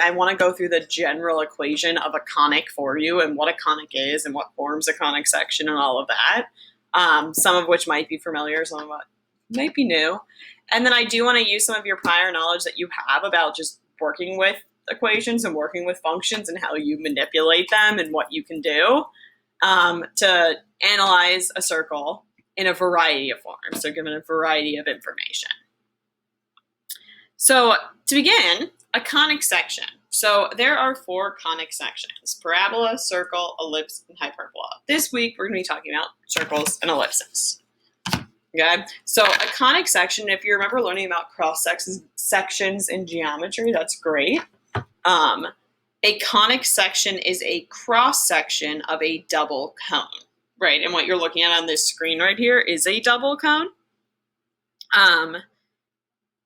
I want to go through the general equation of a conic for you and what a conic is and what forms a conic section and all of that. Some of which might be familiar, some of what might be new. And then I do want to use some of your prior knowledge that you have about just working with equations and working with functions and how you manipulate them and what you can do to analyze a circle in a variety of forms. So given a variety of information. So to begin, a conic section. So there are 4 conic sections: parabola, circle, ellipse, and hyperbola. This week we're going to be talking about circles and ellipses. Okay, so a conic section, if you remember learning about cross sections in geometry, that's great. A conic section is a cross section of a double cone, right? And what you're looking at on this screen right here is a double cone.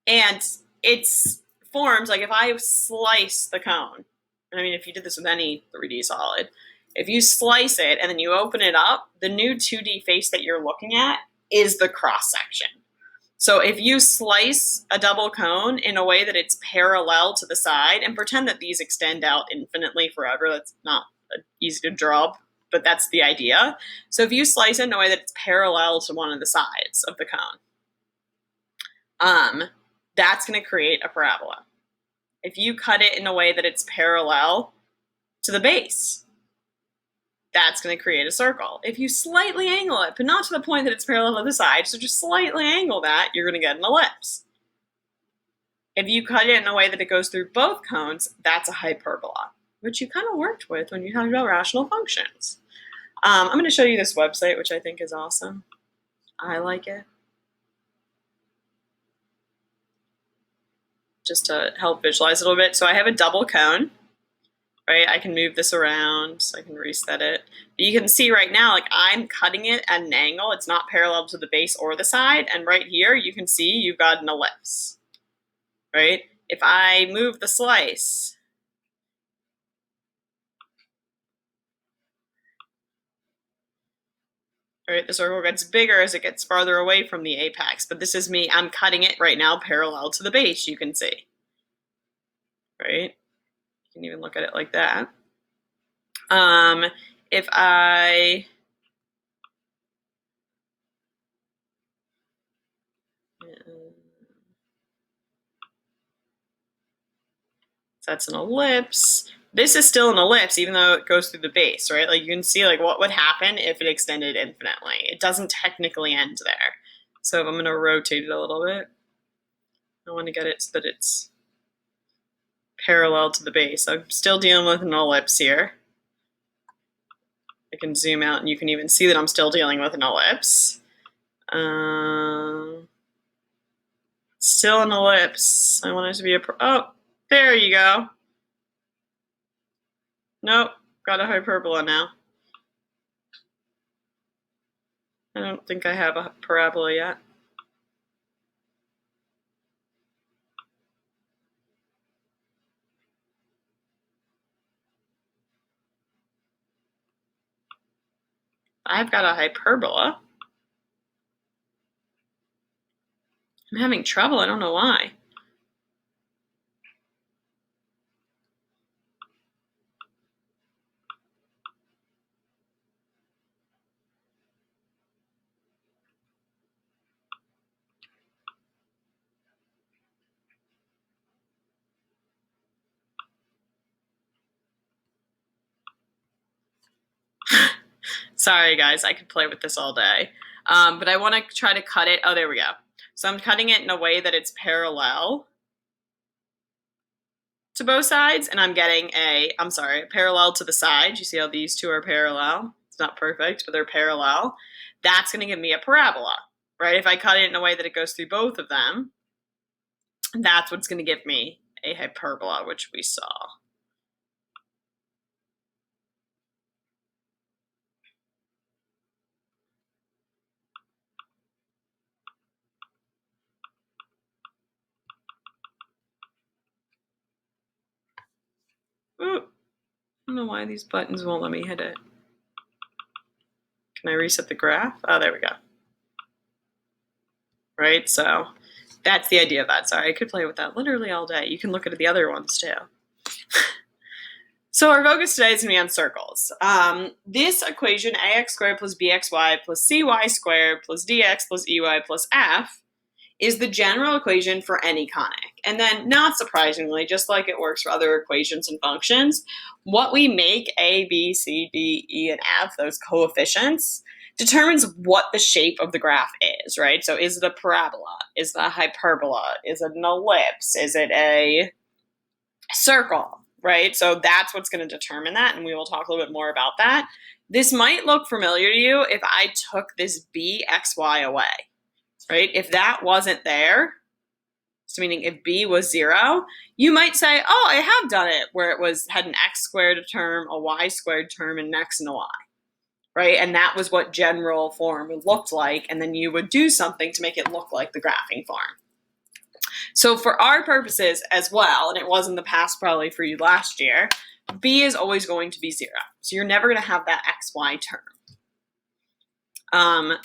And it's forms, like if I slice the cone, and I mean, if you did this with any 3D solid, if you slice it and then you open it up, the new 2D face that you're looking at is the cross section. So if you slice a double cone in a way that it's parallel to the side, and pretend that these extend out infinitely forever, that's not easy to draw, but that's the idea. So if you slice it in a way that it's parallel to one of the sides of the cone, that's going to create a parabola. If you cut it in a way that it's parallel to the base, that's going to create a circle. If you slightly angle it, but not to the point that it's parallel to the side, so just slightly angle that, you're going to get an ellipse. If you cut it in a way that it goes through both cones, that's a hyperbola, which you kind of worked with when you talked about rational functions. I'm going to show you this website, which I think is awesome. I like it. Just to help visualize a little bit. So I have a double cone, right? I can move this around, so I can reset it. But you can see right now, like I'm cutting it at an angle. It's not parallel to the base or the side. And right here, you can see you've got an ellipse, right? If I move the slice, right, the circle gets bigger as it gets farther away from the apex. But this is me, I'm cutting it right now parallel to the base, you can see, right? You can even look at it like that. If I that's an ellipse. This is still an ellipse, even though it goes through the base, right? Like you can see like what would happen if it extended infinitely. It doesn't technically end there. So if I'm going to rotate it a little bit, I want to get it so that it's parallel to the base. I'm still dealing with an ellipse here. I can zoom out and you can even see that I'm still dealing with an ellipse. Still an ellipse. I want it to be oh, there you go. Nope, got a hyperbola now. I don't think I have a parabola yet. I've got a hyperbola. I'm having trouble, I don't know why. Sorry guys, I could play with this all day. But I want to try to cut it. Oh, there we go. So I'm cutting it in a way that it's parallel to both sides, and I'm getting parallel to the side. You see how these two are parallel? It's not perfect, but they're parallel. That's going to give me a parabola, right? If I cut it in a way that it goes through both of them, that's what's going to give me a hyperbola, which we saw. Ooh, I don't know why these buttons won't let me hit it. Can I reset the graph? Oh, there we go. Right, so that's the idea of that. Sorry, I could play with that literally all day. You can look at the other ones too. So our focus today is going to be on circles. This equation, ax squared plus bxy plus cy squared plus dx plus ey plus f, is the general equation for any conic. And then, not surprisingly, just like it works for other equations and functions, what we make a, b, c, d, e, and f, those coefficients, determines what the shape of the graph is, right? So is it a parabola? Is it a hyperbola? Is it an ellipse? Is it a circle, right? So that's what's going to determine that, and we will talk a little bit more about that. This might look familiar to you if I took this bxy away, right? If that wasn't there, so meaning if b was 0, you might say, oh, I have done it where it had an x squared term, a y squared term, and an x and a y, right? And that was what general form looked like, and then you would do something to make it look like the graphing form. So for our purposes as well, and it was in the past probably for you last year, b is always going to be 0. So you're never going to have that xy term.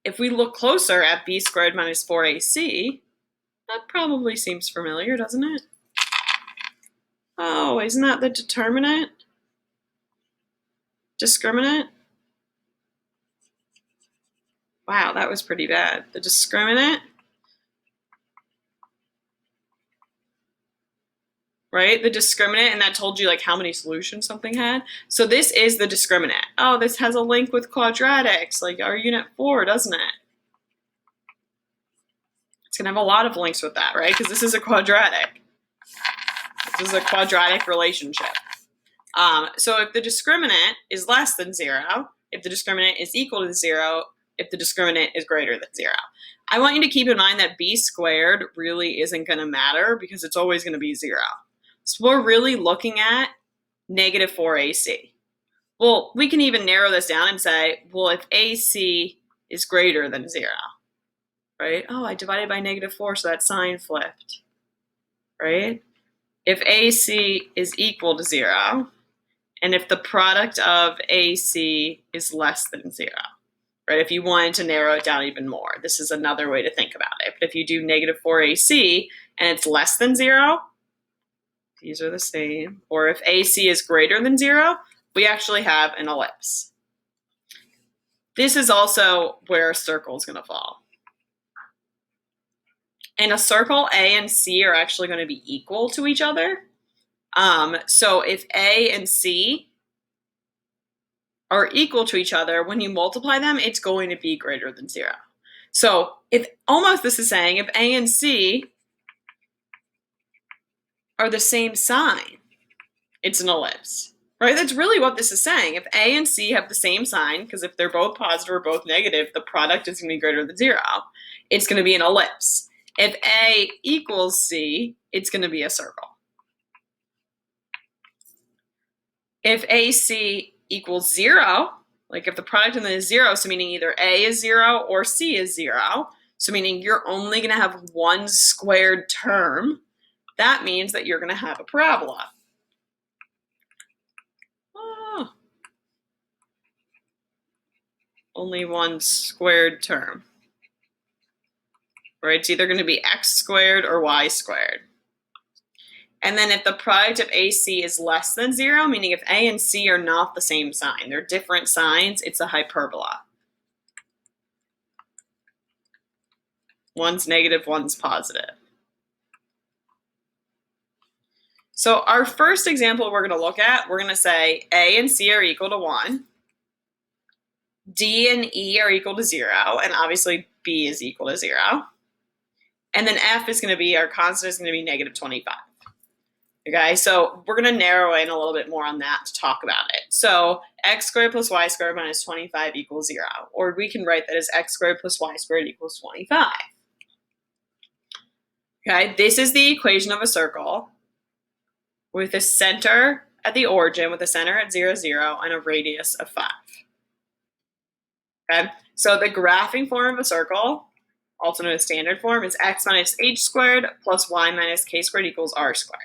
If we look closer at b squared minus 4ac, that probably seems familiar, doesn't it? Oh, isn't that the determinant? Discriminant? Wow, that was pretty bad. The discriminant, right? The discriminant, and that told you like how many solutions something had. So this is the discriminant. Oh, this has a link with quadratics, like our unit 4, doesn't it? It's gonna have a lot of links with that, right? Because this is a quadratic. This is a quadratic relationship. So if the discriminant is less than 0, if the discriminant is equal to 0, if the discriminant is greater than 0. I want you to keep in mind that b squared really isn't going to matter because it's always going to be 0. So we're really looking at negative 4ac. Well, we can even narrow this down and say, well, if ac is greater than 0, right? Oh, I divided by negative 4, so that sign flipped, right? If ac is equal to 0, and if the product of AC is less than 0, right? If you wanted to narrow it down even more, this is another way to think about it. But if you do negative 4AC and it's less than 0, these are the same. Or if AC is greater than 0, we actually have an ellipse. This is also where a circle is going to fall. In a circle, A and C are actually going to be equal to each other. So if A and C are equal to each other, when you multiply them, it's going to be greater than 0. So if almost this is saying if A and C are the same sign, it's an ellipse, right? That's really what this is saying. If A and C have the same sign, because if they're both positive or both negative, the product is going to be greater than 0. It's going to be an ellipse. If A equals C, it's going to be a circle. If AC equals 0, like if the product of them is 0, so meaning either A is 0 or C is 0, so meaning you're only going to have one squared term, that means that you're going to have a parabola. Oh, only one squared term. Right? It's either going to be x squared or y squared. And then if the product of AC is less than 0, meaning if A and C are not the same sign, they're different signs, it's a hyperbola. One's negative, one's positive. So our first example we're going to look at, we're going to say A and C are equal to 1, D and E are equal to 0, and obviously B is equal to 0. And then F is going to be, our constant is going to be negative 25. Okay, so we're going to narrow in a little bit more on that to talk about it. So x squared plus y squared minus 25 equals 0. Or we can write that as x squared plus y squared equals 25. Okay, this is the equation of a circle with a center at the origin, with a center at 0, 0, and a radius of 5. Okay, so the graphing form of a circle, also known as standard form, is x minus h squared plus y minus k squared equals r squared.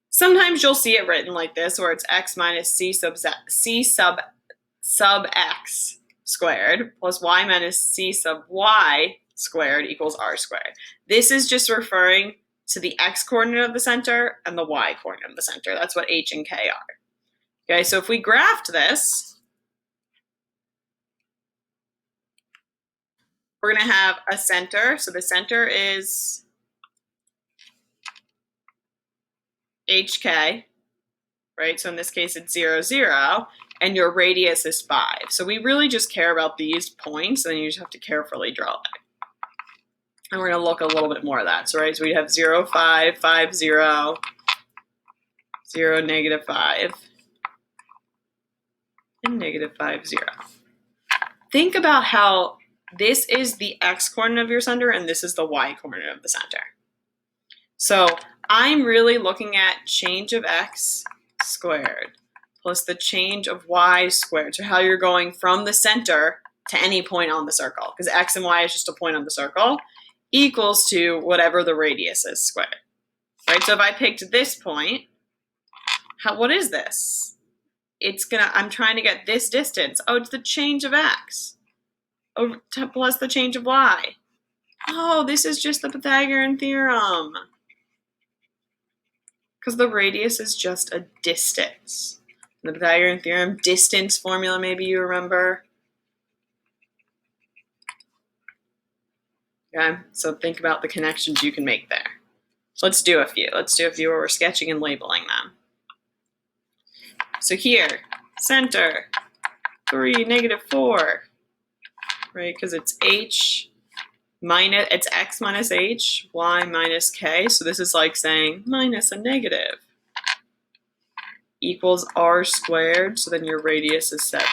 Sometimes you'll see it written like this, where it's x minus c sub x squared plus y minus c sub y squared equals r squared. This is just referring to the x coordinate of the center and the y coordinate of the center. That's what h and k are. Okay, so if we graphed this, we're going to have a center. So the center is hk, right? So in this case, it's 0, 0, and your radius is 5. So we really just care about these points, and then you just have to carefully draw that. And we're going to look a little bit more of that. So, right, so we have 0, 5, 5, 0, 0, negative 5, and negative 5, 0. Think about how this is the x coordinate of your center, and this is the y coordinate of the center. So I'm really looking at change of x squared plus the change of y squared. So how you're going from the center to any point on the circle, because x and y is just a point on the circle, equals to whatever the radius is squared. Right? So if I picked this point, what is this? I'm trying to get this distance. Oh, it's the change of x plus the change of y. Oh, this is just the Pythagorean theorem. Because the radius is just a distance. The Pythagorean theorem, distance formula, maybe you remember. Okay, so think about the connections you can make there. Let's do a few. Let's do a few where we're sketching and labeling them. So here, center, 3, negative 4, right? Because it's it's x minus h, y minus k. So this is like saying minus a negative equals r squared. So then your radius is 7.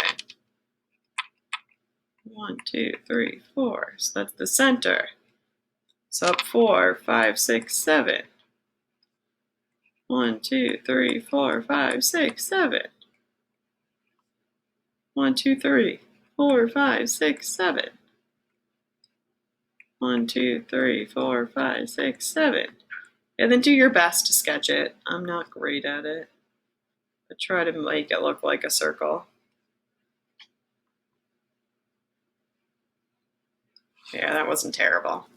1, 2, 3, 4. So that's the center. So up 4, 5, 6, 7. 1, 2, 3, 4, 5, 6, 7. 1, 2, 3, 4, 5, 6, 7. 1, 2, 3, 4, 5, 6, 7. And then do your best to sketch it. I'm not great at it, but try to make it look like a circle. Yeah, that wasn't terrible.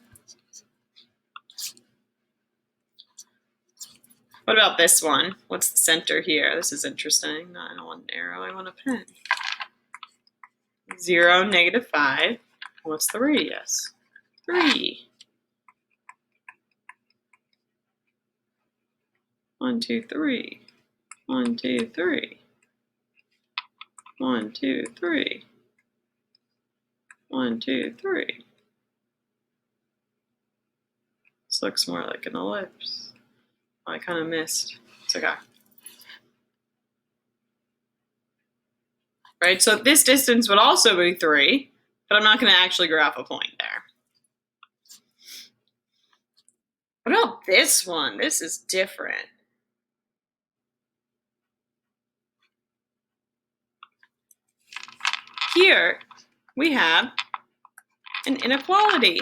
What about this one? What's the center here? This is interesting. No, I don't want an arrow, I want a pen. 0, negative 5. What's the radius? 3. 1, 2, 3. 1, 2, 3. 1, 2, 3. 1, 2, 3. This looks more like an ellipse. Oh, I kind of missed. It's okay. Right, so this distance would also be 3, but I'm not going to actually graph a point there. What about this one? This is different. Here we have an inequality.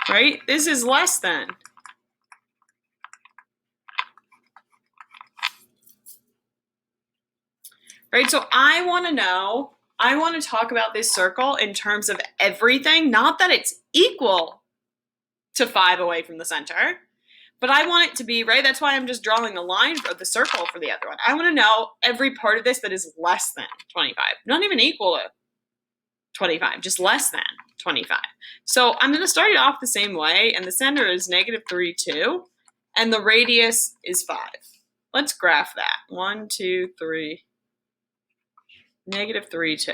Right? This is less than. Right? So I want to talk about this circle in terms of everything, not that it's equal to 5 away from the center, but I want it to be, right? That's why I'm just drawing a line for the circle for the other one. I want to know every part of this that is less than 25, not even equal to 25, just less than 25. So I'm going to start it off the same way, and the center is negative 3, 2, and the radius is 5. Let's graph that. 1, 2, 3, negative 3, 2.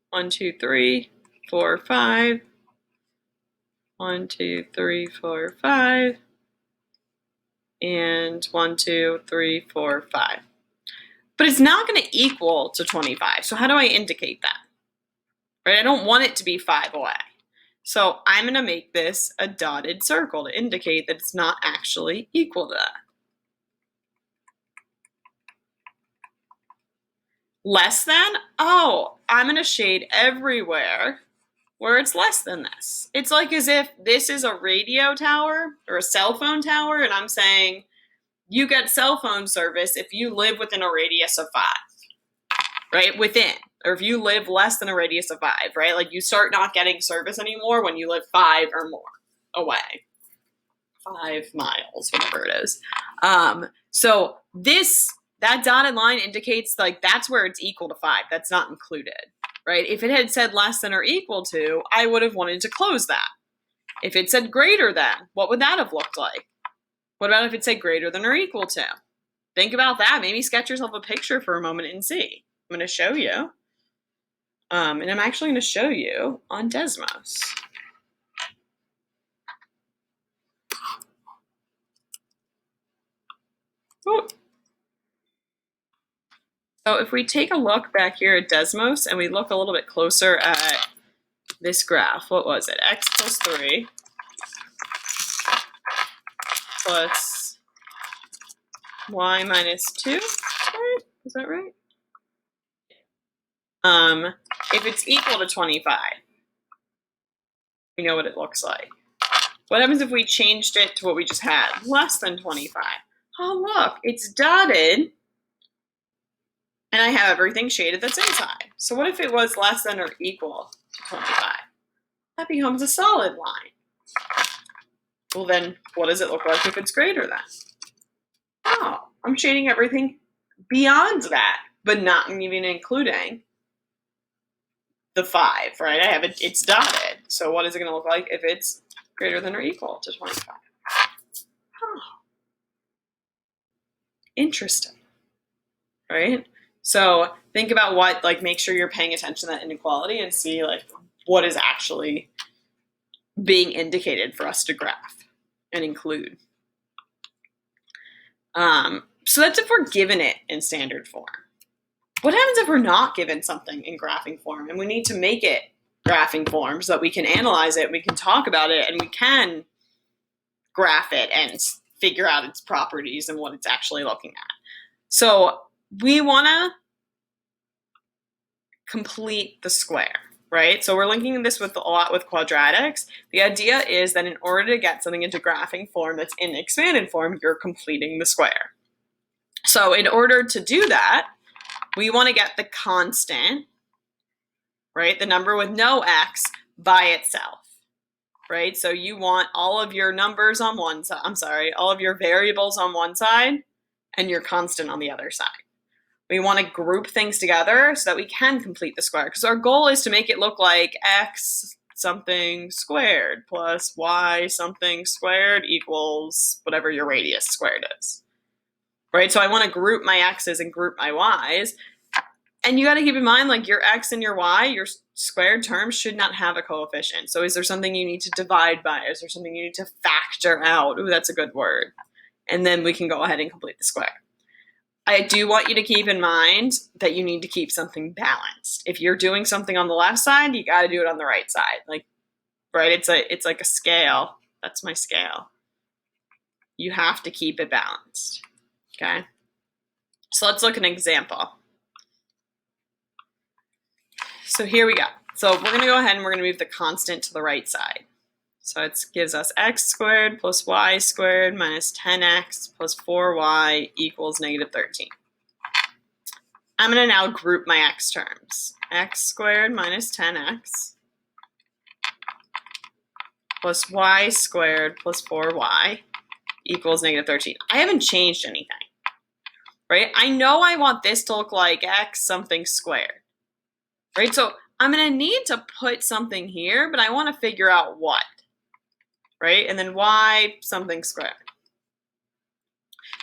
1, 2, 3, 4, 5. 1, 2, 3, 4, 5. And 1, 2, 3, 4, 5. But it's not going to equal to 25. So how do I indicate that? Right? I don't want it to be 5 away. So I'm going to make this a dotted circle to indicate that it's not actually equal to that. Less than? Oh, I'm going to shade everywhere where it's less than this. It's like as if this is a radio tower or a cell phone tower, and I'm saying you get cell phone service if you live within a radius of 5, right? Within. or if you live less than a radius of 5, right? Like you start not getting service anymore when you live 5 or more away. 5 miles, whatever it is. So that dotted line indicates like that's where it's equal to 5. That's not included, right? If it had said less than or equal to, I would have wanted to close that. If it said greater than, what would that have looked like? What about if it said greater than or equal to? Think about that. Maybe sketch yourself a picture for a moment and see. I'm going to show you. And I'm actually going to show you on Desmos. Ooh. So if we take a look back here at Desmos and we look a little bit closer at this graph, what was it? X plus 3 plus y minus 2, right? Is that right? If it's equal to 25, we know what it looks like. What happens if we changed it to what we just had? Less than 25. Oh, look, it's dotted, and I have everything shaded that's inside. So what if it was less than or equal to 25? That becomes a solid line. Well, then what does it look like if it's greater than? Oh, I'm shading everything beyond that, but not even including the 5, right? I have it, it's dotted. So what is it going to look like if it's greater than or equal to 25? Oh. Interesting, right? So think about what, like, make sure you're paying attention to that inequality and see, like, what is actually being indicated for us to graph and include. So that's if we're given it in standard form. What happens if we're not given something in graphing form and we need to make it graphing form so that we can analyze it, we can talk about it, and we can graph it and figure out its properties and what it's actually looking at? So we want to complete the square, right? So we're linking this with a lot with quadratics. The idea is that in order to get something into graphing form that's in expanded form, you're completing the square. So in order to do that, we want to get the constant, right? The number with no x by itself, right? So you want all of your numbers on one side, all of your variables on one side and your constant on the other side. We want to group things together so that we can complete the square, because our goal is to make it look like x something squared plus y something squared equals whatever your radius squared is, right? So I want to group my x's and group my y's. And you got to keep in mind, like, your x and your y, your squared terms should not have a coefficient. So is there something you need to divide by? Is there something you need to factor out? Ooh, that's a good word. And then we can go ahead and complete the square. I do want you to keep in mind that you need to keep something balanced. If you're doing something on the left side, you got to do it on the right side. Like, right? It's like a scale. That's my scale. You have to keep it balanced. Okay? So let's look at an example. So here we go. So we're going to go ahead and we're going to move the constant to the right side. So it gives us x squared plus y squared minus 10x plus 4y equals negative 13. I'm going to now group my x terms. X squared minus 10x plus y squared plus 4y equals negative 13. I haven't changed anything, right? I know I want this to look like x something squared, right? So I'm going to need to put something here, but I want to figure out what. Right? And then y something squared.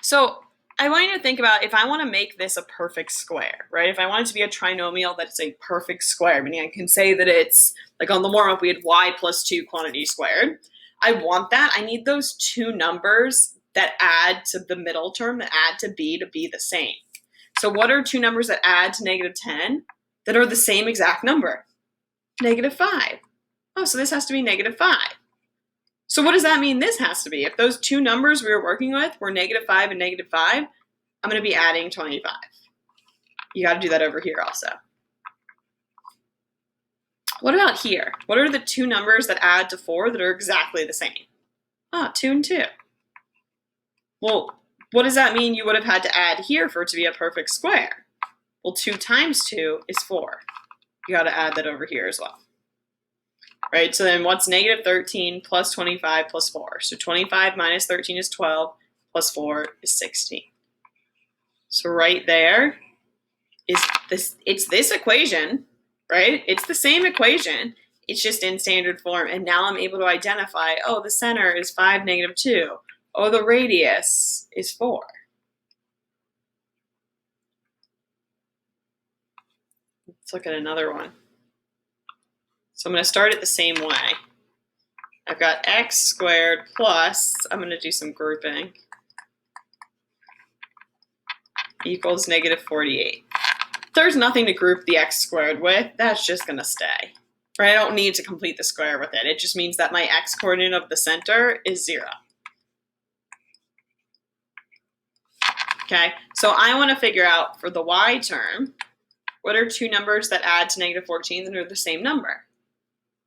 So I want you to think about, if I want to make this a perfect square, right? If I want it to be a trinomial that's a perfect square, meaning I can say that it's, like on the warm-up we had y plus 2 quantity squared. I want that. I need those two numbers that add to the middle term, that add to be the same. So what are two numbers that add to negative 10 that are the same exact number? Negative 5. Oh, so this has to be negative 5. So what does that mean this has to be? If those two numbers we were working with were negative 5 and negative 5, I'm going to be adding 25. You got to do that over here also. What about here? What are the two numbers that add to 4 that are exactly the same? 2 and 2. Well, what does that mean you would have had to add here for it to be a perfect square? Well, 2 times 2 is 4. You got to add that over here as well. Right, so then what's negative 13 plus 25 plus 4? So 25 minus 13 is 12, plus 4 is 16. So right there is this, it's this equation, right? It's the same equation, it's just in standard form, and now I'm able to identify, oh, the center is 5, negative 2. Oh, the radius is 4. Let's look at another one. So I'm going to start it the same way. I've got x squared plus, I'm going to do some grouping, equals negative 48. There's nothing to group the x squared with, that's just going to stay. Right? I don't need to complete the square with it. It just means that my x coordinate of the center is 0. Okay, so I want to figure out for the y term, what are 2 numbers that add to negative 14 that are the same number?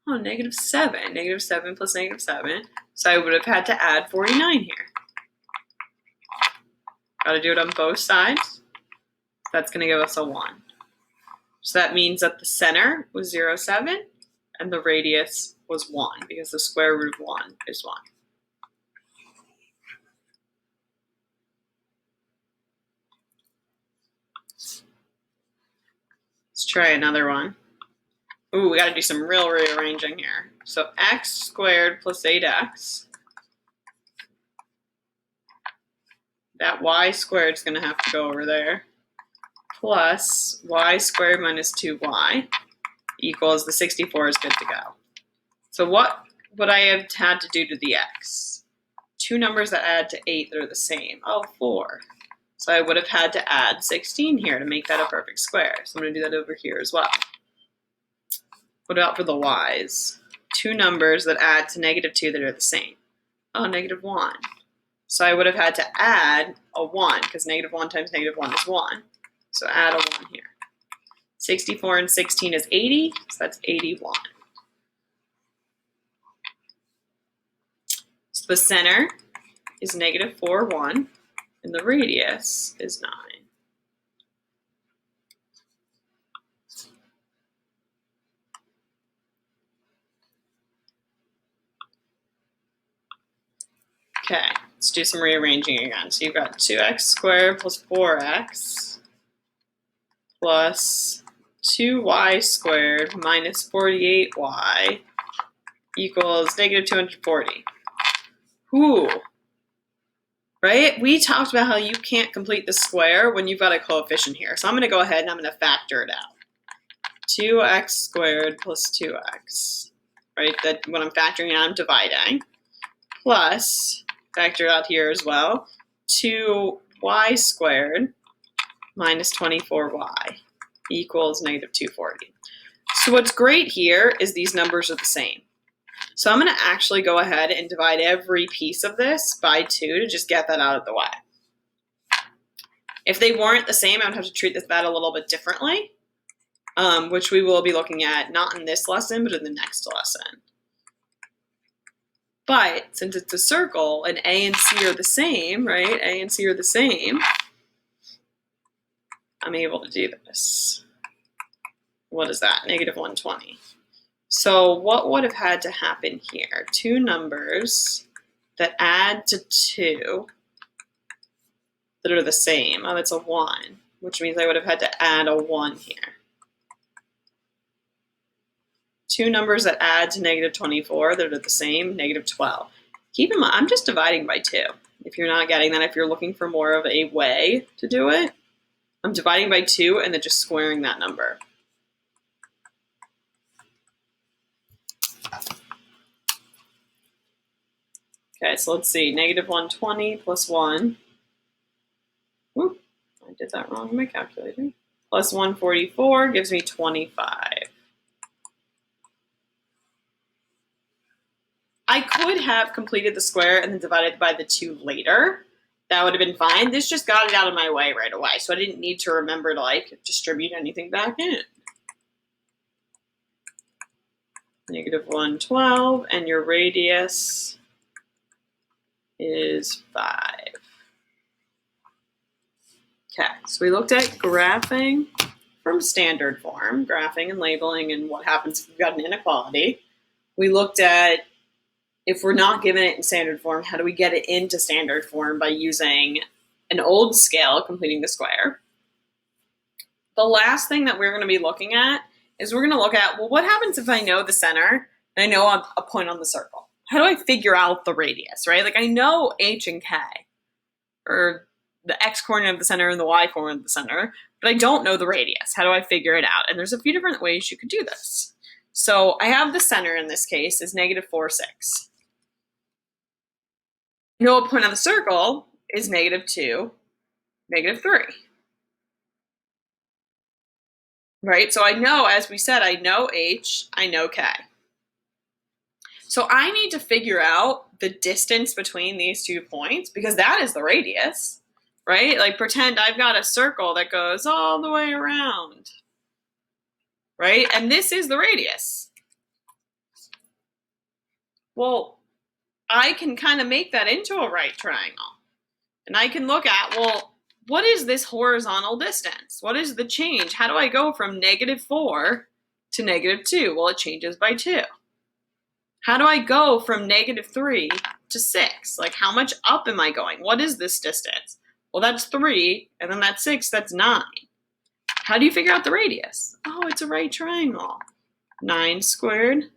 Oh, negative 7. Negative 7 plus negative 7. So I would have had to add 49 here. Got to do it on both sides. That's going to give us a 1. So that means that the center was 0, 7, and the radius was 1, because the square root of 1 is 1. Let's try another one. Ooh, we got to do some real rearranging here. So x squared plus 8x. That y squared is going to have to go over there. Plus y squared minus 2y equals the 64 is good to go. So what would I have had to do to the x? 2 numbers that add to 8 that are the same. Oh, 4. So I would have had to add 16 here to make that a perfect square. So I'm going to do that over here as well. What about for the y's? 2 numbers that add to negative 2 that are the same. Oh, negative 1. So I would have had to add a 1, because negative 1 times negative 1 is 1. So add a 1 here. 64 and 16 is 80, so that's 81. So the center is negative 4, 1, and the radius is 9. Okay, let's do some rearranging again. So you've got 2x squared plus 4x plus 2y squared minus 48y equals negative 240. Ooh, right? We talked about how you can't complete the square when you've got a coefficient here. So I'm going to go ahead and I'm going to factor it out. 2x squared plus 2x, right? That when I'm factoring out, I'm dividing. Plus, factor it out here as well, 2y squared minus 24y equals negative 240. So what's great here is these numbers are the same. So I'm going to actually go ahead and divide every piece of this by 2 to just get that out of the way. If they weren't the same, I would have to treat that a little bit differently, which we will be looking at not in this lesson, but in the next lesson. But since it's a circle and A and C are the same, right? A and C are the same, I'm able to do this. What is that? Negative 120. So what would have had to happen here? 2 numbers that add to 2 that are the same. Oh, that's a 1, which means I would have had to add a 1 here. 2 numbers that add to negative 24 that are the same, negative 12. Keep in mind, I'm just dividing by 2. If you're not getting that, if you're looking for more of a way to do it, I'm dividing by 2 and then just squaring that number. Okay, so let's see, negative 120 plus 1. Whoop, I did that wrong in my calculator. Plus 144 gives me 25. I could have completed the square and then divided by the 2 later. That would have been fine. This just got it out of my way right away, so I didn't need to remember to like distribute anything back in. Negative 112, and your radius is 5. Okay, so we looked at graphing from standard form, graphing and labeling and what happens if we've got an inequality. We looked at if we're not given it in standard form, how do we get it into standard form by using an old scale, completing the square. The last thing that we're going to be looking at is we're going to look at, well, what happens if I know the center and I know a point on the circle? How do I figure out the radius, right? Like I know h and k, or the x coordinate of the center and the y coordinate of the center, but I don't know the radius. How do I figure it out? And there's a few different ways you could do this. So I have the center in this case is -4, 6. I know a point on the circle is -2, -3. Right? So I know, as we said, I know h, I know k. So I need to figure out the distance between these 2 points because that is the radius, right? Like pretend I've got a circle that goes all the way around, right? And this is the radius. Well, I can kind of make that into a right triangle. And I can look at, well, what is this horizontal distance? What is the change? How do I go from -4 to -2? Well, it changes by 2. How do I go from -3 to 6? Like, how much up am I going? What is this distance? Well, that's 3, and then that's 6, that's 9. How do you figure out the radius? Oh, it's a right triangle. 9 squared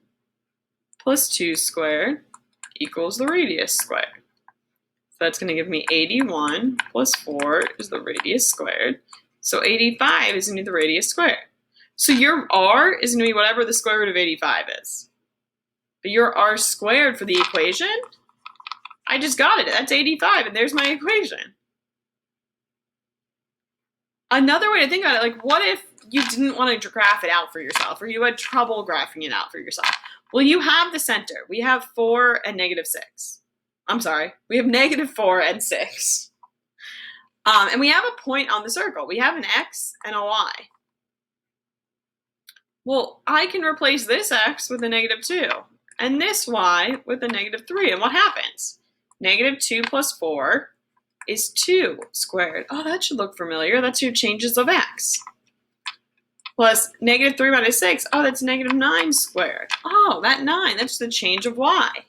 plus 2 squared equals the radius squared. So that's going to give me 81 plus 4 is the radius squared. So 85 is going to be the radius squared. So your r is going to be whatever the square root of 85 is. But your r squared for the equation, I just got it. That's 85, and there's my equation. Another way to think about it, like what if you didn't want to graph it out for yourself, or you had trouble graphing it out for yourself? Well, you have the center. We have 4 and -6. I'm sorry, we have -4 and 6. And we have a point on the circle. We have an x and a y. Well, I can replace this x with a -2 and this y with a -3. And what happens? -2 plus 4 is 2 squared. Oh, that should look familiar. That's your changes of x. Plus -3 minus 6. Oh, that's -9 squared. Oh, that 9, that's the change of y.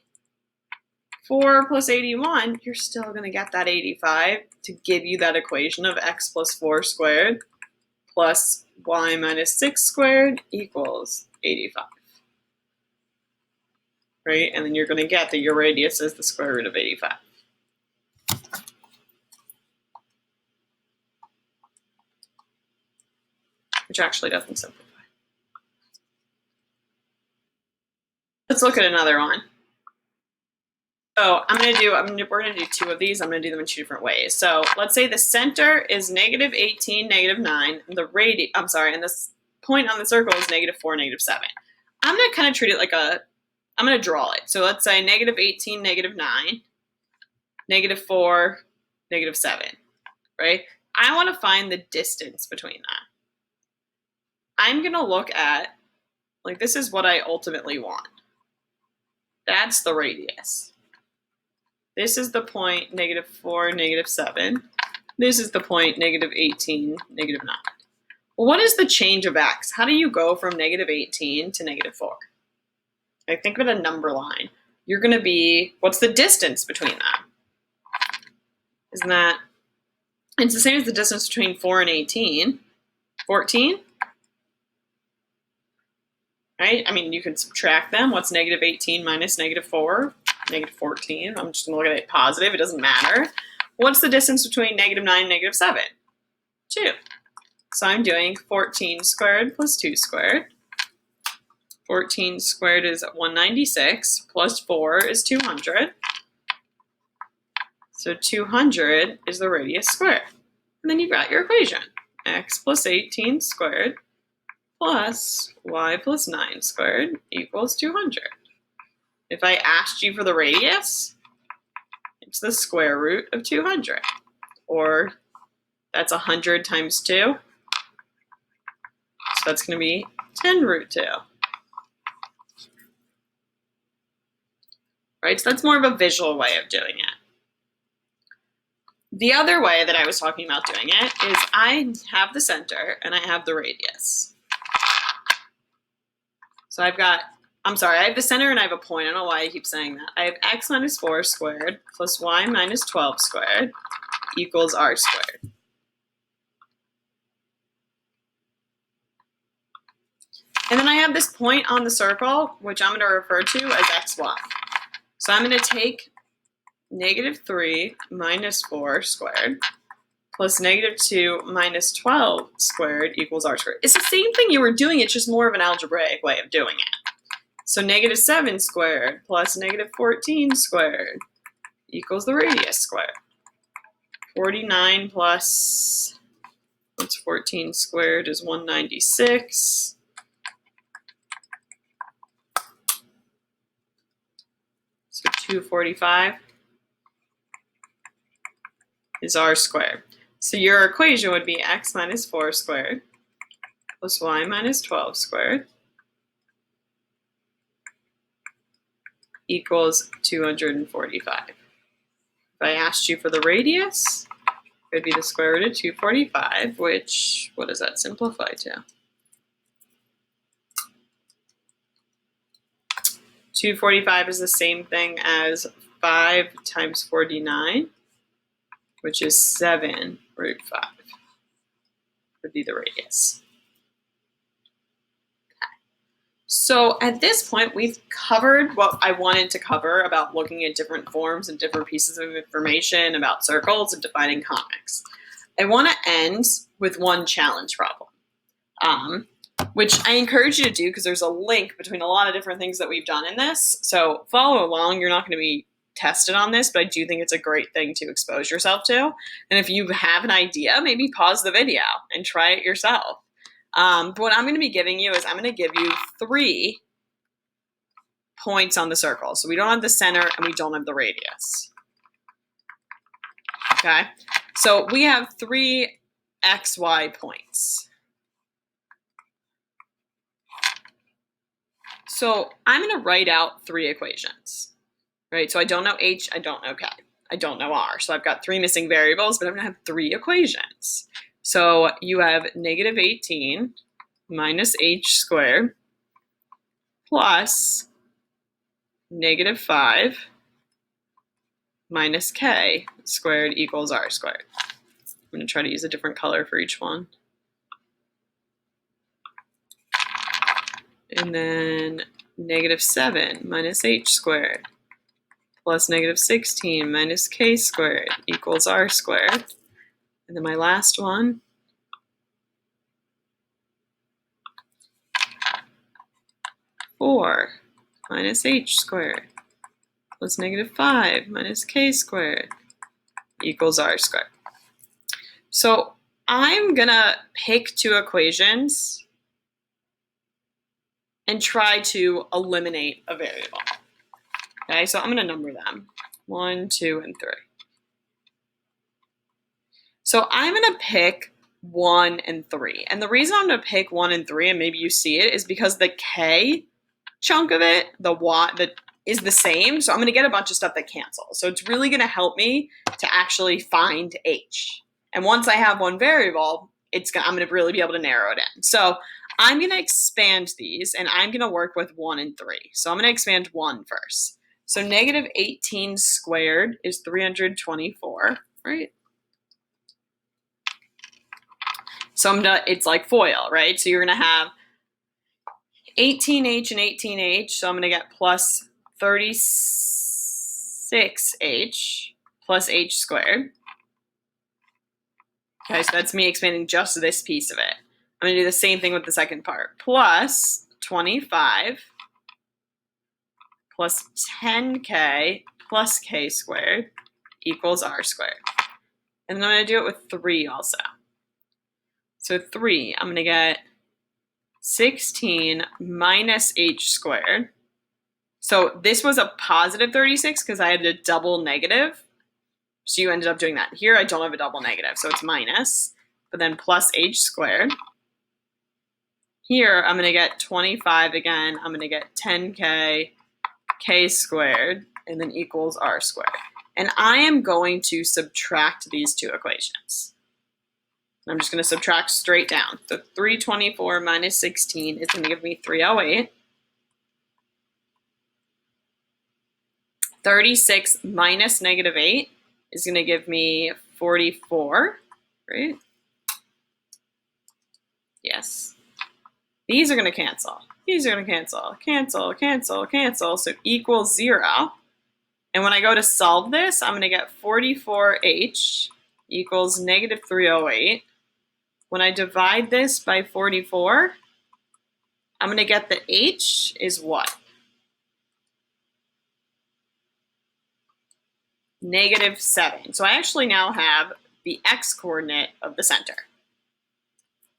4 plus 81, you're still going to get that 85 to give you that equation of x plus 4 squared plus y minus 6 squared equals 85. Right? And then you're going to get that your radius is the square root of 85. Which actually doesn't simplify. Let's look at another one. So we're gonna do 2 of these. I'm gonna do them in 2 different ways. So let's say the center is -18, -9, and and this point on the circle is -4, -7. I'm gonna kind of treat it like I'm gonna draw it. So let's say -18, -9, -4, -7, right? I want to find the distance between that. I'm gonna look at, like, this is what I ultimately want. That's the radius. This is the point -4, -7. This is the point -18, -9. Well, what is the change of x? How do you go from -18 to -4? I think of a number line. You're going to be, what's the distance between them? Isn't that, it's the same as the distance between 4 and 18. 14? Right? I mean, you can subtract them. What's -18 minus -4? -14. I'm just going to look at it positive. It doesn't matter. What's the distance between -9 and -7? 2. So I'm doing 14 squared plus 2 squared. 14 squared is 196 plus 4 is 200. So 200 is the radius squared. And then you've got your equation. X plus 18 squared plus y plus 9 squared equals 200. If I asked you for the radius, it's the square root of 200. Or that's 100 times 2. So that's going to be 10 root 2. Right? So that's more of a visual way of doing it. The other way that I was talking about doing it is I have the center and I have the radius. So I have the center and I have a point. I don't know why I keep saying that. I have x minus 4 squared plus y minus 12 squared equals r squared. And then I have this point on the circle, which I'm going to refer to as xy. So I'm going to take negative 3 minus 4 squared plus negative 2 minus 12 squared equals r squared. It's the same thing you were doing, it's just more of an algebraic way of doing it. So negative 7 squared plus negative 14 squared equals the radius squared. 49 plus, what's 14 squared is 196. So 245 is r squared. So your equation would be x minus 4 squared plus y minus 12 squared equals 245. If I asked you for the radius, it would be the square root of 245, which, what does that simplify to? 245 is the same thing as 5 times 49, which is 7 root 5, would be the radius. So at this point, we've covered what I wanted to cover about looking at different forms and different pieces of information about circles and defining conics. I want to end with one challenge problem, which I encourage you to do because there's a link between a lot of different things that we've done in this. So follow along. You're not going to be tested on this, but I do think it's a great thing to expose yourself to. And if you have an idea, maybe pause the video and try it yourself. But what I'm going to be giving you is I'm going to give you 3 points on the circle. So we don't have the center and we don't have the radius. Okay, so we have 3 xy points. So I'm going to write out 3 equations, right? So I don't know h, I don't know k, I don't know r. So I've got 3 missing variables, but I'm going to have 3 equations. So you have negative 18 minus h squared plus negative 5 minus k squared equals r squared. I'm going to try to use a different color for each one. And then negative 7 minus h squared plus negative 16 minus k squared equals r squared. And then my last one, (4) minus h squared plus negative 5 minus k squared equals r squared. So I'm going to pick 2 equations and try to eliminate a variable. Okay, so I'm going to number them, 1, 2, and 3. So I'm going to pick 1 and 3. And the reason I'm going to pick 1 and 3, and maybe you see it, is because the k chunk of it, the y, that is the same. So I'm going to get a bunch of stuff that cancels. So it's really going to help me to actually find h. And once I have one variable, I'm going to really be able to narrow it in. So I'm going to expand these, and I'm going to work with 1 and 3. So I'm going to expand 1 first. So negative 18 squared is 324, right? So it's like FOIL, right? So you're going to have 18h and 18h. So I'm going to get plus 36h plus h squared. Okay, so that's me expanding just this piece of it. I'm going to do the same thing with the second part. Plus 25 plus 10k plus k squared equals r squared. And then I'm going to do it with 3 also. So 3, I'm going to get 16 minus h squared. So this was a positive 36 because I had a double negative. So you ended up doing that. Here I don't have a double negative, so it's minus, but then plus h squared. Here I'm going to get 25 again. I'm going to get 10k, k squared, and then equals r squared. And I am going to subtract these two equations. I'm just going to subtract straight down. So 324 minus 16 is going to give me 308. 36 minus negative 8 is going to give me 44, right? Yes. These are going to cancel. These are going to cancel. Cancel, cancel, cancel. So equals 0. And when I go to solve this, I'm going to get 44h equals negative 308. When I divide this by 44, I'm going to get the h is what? Negative 7. So I actually now have the x coordinate of the center.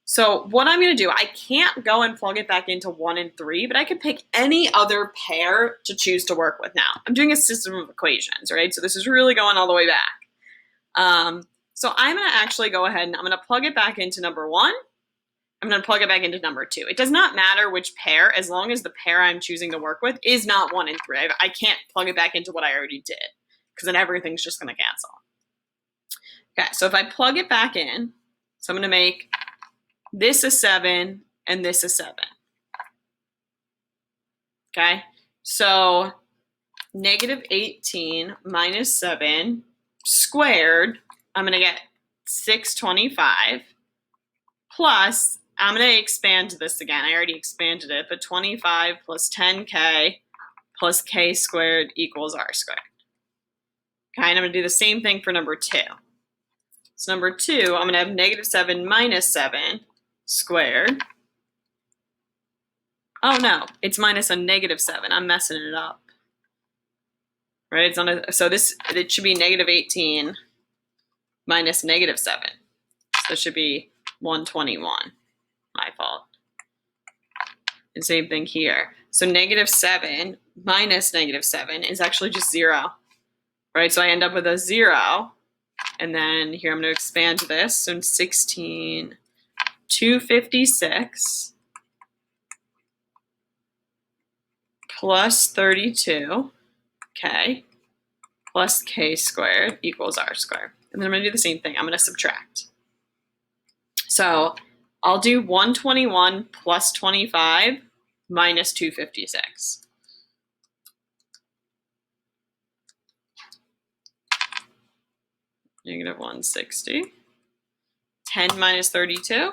So what I'm going to do, I can't go and plug it back into 1 and 3, but I could pick any other pair to choose to work with now. I'm doing a system of equations, right? So this is really going all the way back. So I'm going to actually go ahead and I'm going to plug it back into number 1. I'm going to plug it back into number 2. It does not matter which pair, as long as the pair I'm choosing to work with is not 1 and 3. I can't plug it back into what I already did, because then everything's just going to cancel. Okay, so if I plug it back in, so I'm going to make this a 7 and this a 7. Okay, so negative 18 minus 7 squared, I'm going to get 625 plus, I'm going to expand this again. I already expanded it, but 25 plus 10k plus k squared equals r squared. Okay, and I'm going to do the same thing for number 2. So number 2, I'm going to have negative 7 minus 7 squared. Oh no, it's minus a negative 7. I'm messing it up. Right? It's on a, so this, it should be negative 18 minus negative 7. So it should be 121. My fault. And same thing here. So negative 7 minus negative 7 is actually just 0. Right? So I end up with a 0. And then here I'm going to expand this. So 16, 256 plus 32, k, plus k squared equals r squared. And then I'm going to do the same thing. I'm going to subtract. So I'll do 121 plus 25 minus 256. Negative 160. 10 minus 32.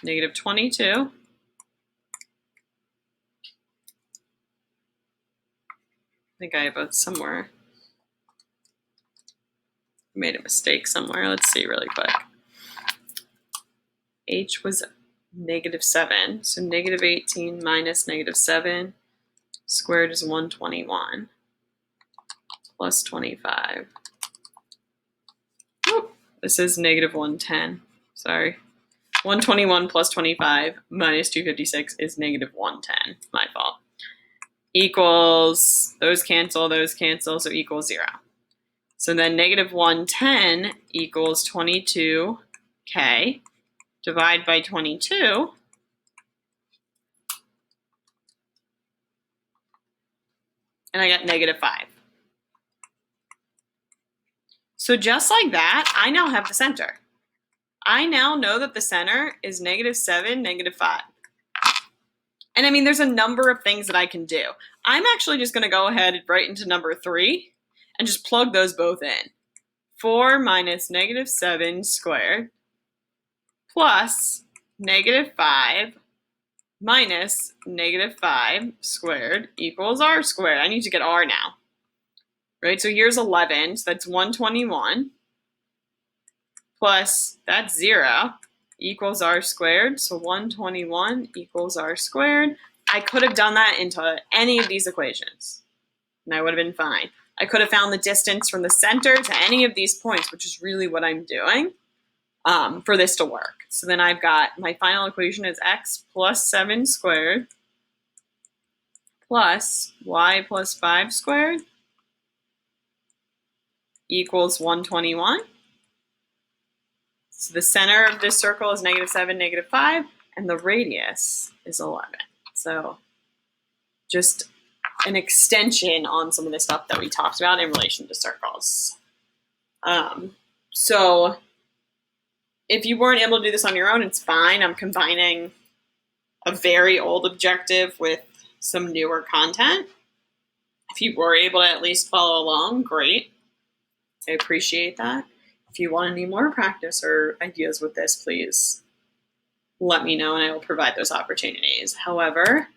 Negative 22. I think I have it somewhere. Made a mistake somewhere. Let's see really quick. H was negative 7. So negative 18 minus negative 7 squared is 121 plus 25. Oh, this is negative 110. Sorry. 121 plus 25 minus 256 is negative 110. My fault. Equals, those cancel, so equals 0. So then negative 110 equals 22k. Divide by 22. And I got negative 5. So just like that, I now have the center. I now know that the center is negative 7, negative 5. And I mean, there's a number of things that I can do. I'm actually just going to go ahead and right into number 3 and just plug those both in. 4 minus negative 7 squared plus negative 5 minus negative 5 squared equals r squared. I need to get r now. Right, so here's 11, so that's 121 plus, that's 0, equals r squared. So 121 equals r squared. I could have done that into any of these equations, and I would have been fine. I could have found the distance from the center to any of these points, which is really what I'm doing for this to work. So then I've got, my final equation is x plus 7 squared plus y plus 5 squared equals 121. So the center of this circle is negative 7, negative 5, and the radius is 11. So just an extension on some of the stuff that we talked about in relation to circles. So if you weren't able to do this on your own, it's fine. I'm combining a very old objective with some newer content. If you were able to at least follow along, great. I appreciate that. If you want any more practice or ideas with this, please let me know and I will provide those opportunities. However,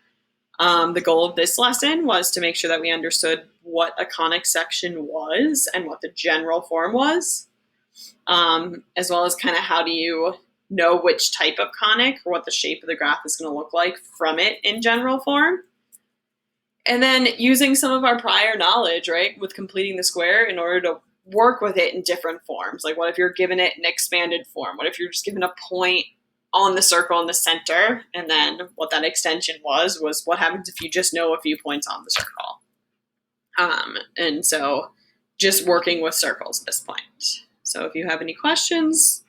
the goal of this lesson was to make sure that we understood what a conic section was and what the general form was, as well as kind of how do you know which type of conic or what the shape of the graph is going to look like from it in general form. And then using some of our prior knowledge, right, with completing the square in order to work with it in different forms. Like what if you're given it an expanded form? What if you're just given a point on the circle in the center? And then what that extension was what happens if you just know a few points on the circle? And so just working with circles at this point. So if you have any questions,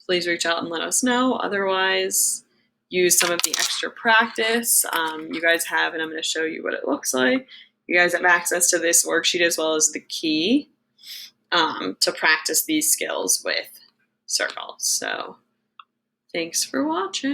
please reach out and let us know. Otherwise, use some of the extra practice you guys have, and I'm going to show you what it looks like. You guys have access to this worksheet as well as the key to practice these skills with circles. So thanks for watching.